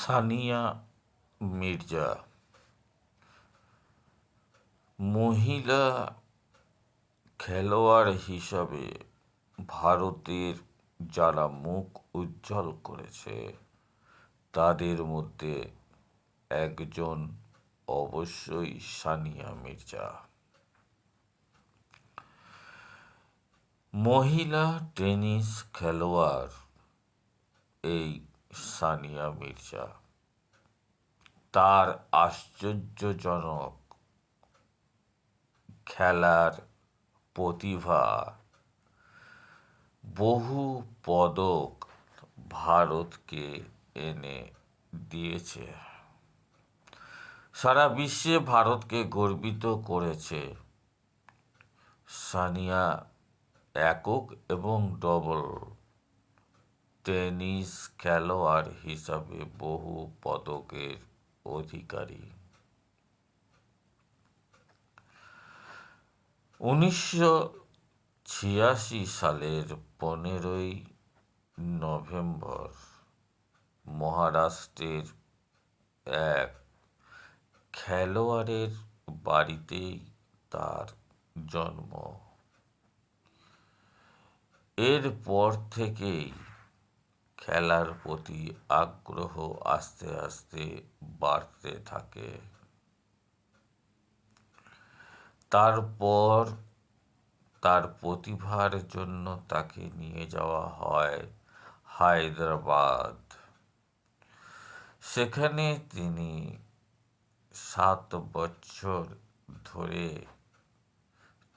সানিয়া মির্জা মহিলা খেলোয়াড় হিসাবে ভারতের যারা মুখ উজ্জ্বল করেছে তাদের মধ্যে একজন অবশ্যই সানিয়া মির্জা। মহিলা টেনিস খেলোয়াড় এই সানিয়া মির্জা তার আশ্চর্যজনক খেলার প্রতিভা বহু পদক ভারতকে এনে দিয়েছে, সারা বিশ্বে ভারতকে গর্বিত করেছে। সানিয়া একক এবং ডবল টেনিস খেলোয়াড় হিসাবে বহু পদকের অধিকারী। 1986 সালের 15ই নভেম্বর মহারাষ্ট্রের এক খেলোয়াড়ের বাড়িতেই তার জন্ম। এরপর থেকেই খেলার প্রতি আগ্রহ আস্তে আস্তে বাড়তে থাকে। তারপর তার প্রতিভার জন্য তাকে নিয়ে যাওয়া হয় হায়দ্রাবাদ। সেখানে তিনি 7 বছর ধরে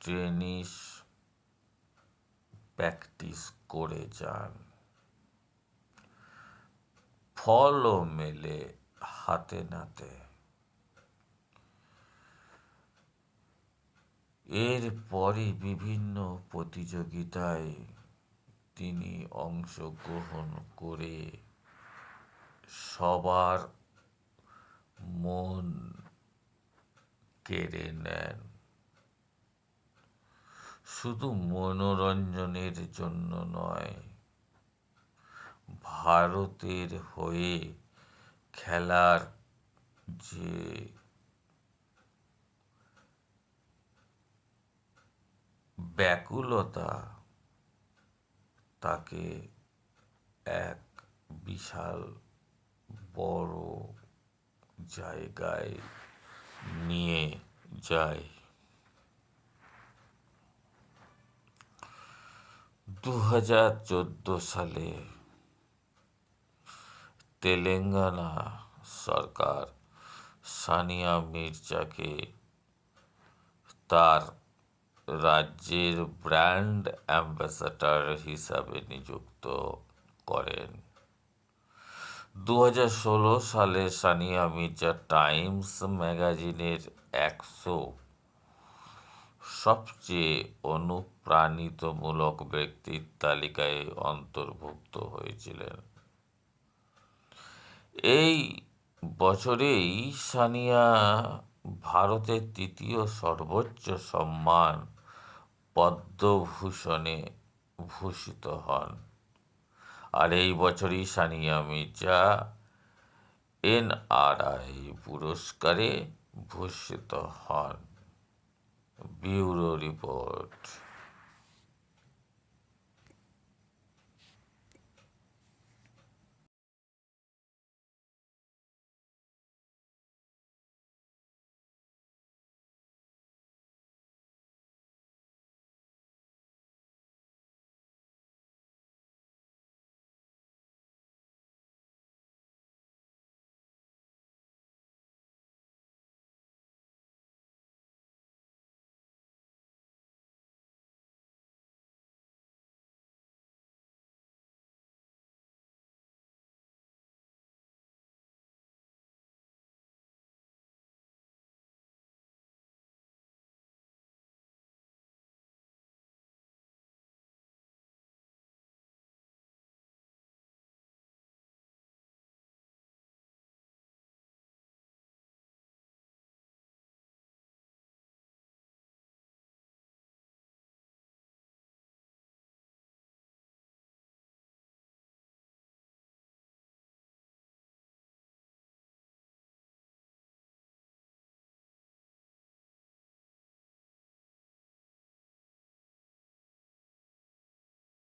টেনিস প্র্যাকটিস করে যান। ফলও মেলে হাতে নাতে। এরপরে বিভিন্ন প্রতিযোগিতায় তিনি অংশগ্রহণ করে সবার মন কেড়ে নেন। শুধু মনোরঞ্জনের জন্য নয়, ভারতের হয়ে খেলার যে ব্যাকুলতা তাকে এক বিশাল বড় জায়গায় নিয়ে যায়। 2014 সালে তেলেঙ্গানা সরকার সানিয়া মির্জাকে তার রাজ্যের ব্র্যান্ড অ্যাম্বাসাডর হিসাবে নিযুক্ত করেন। 2016 সালে সানিয়া মির্জা টাইমস ম্যাগাজিনের 100 সবচেয়ে অনুপ্রাণিতমূলক ব্যক্তির তালিকায় অন্তর্ভুক্ত হয়েছিলেন। এই বছরেই সানিয়া ভারতের তৃতীয় সর্বোচ্চ সম্মান পদ্মভূষণে ভূষিত হন। আর এই বছরই সানিয়া মির্জা NRI পুরস্কারে ভূষিত হন। Bureau report.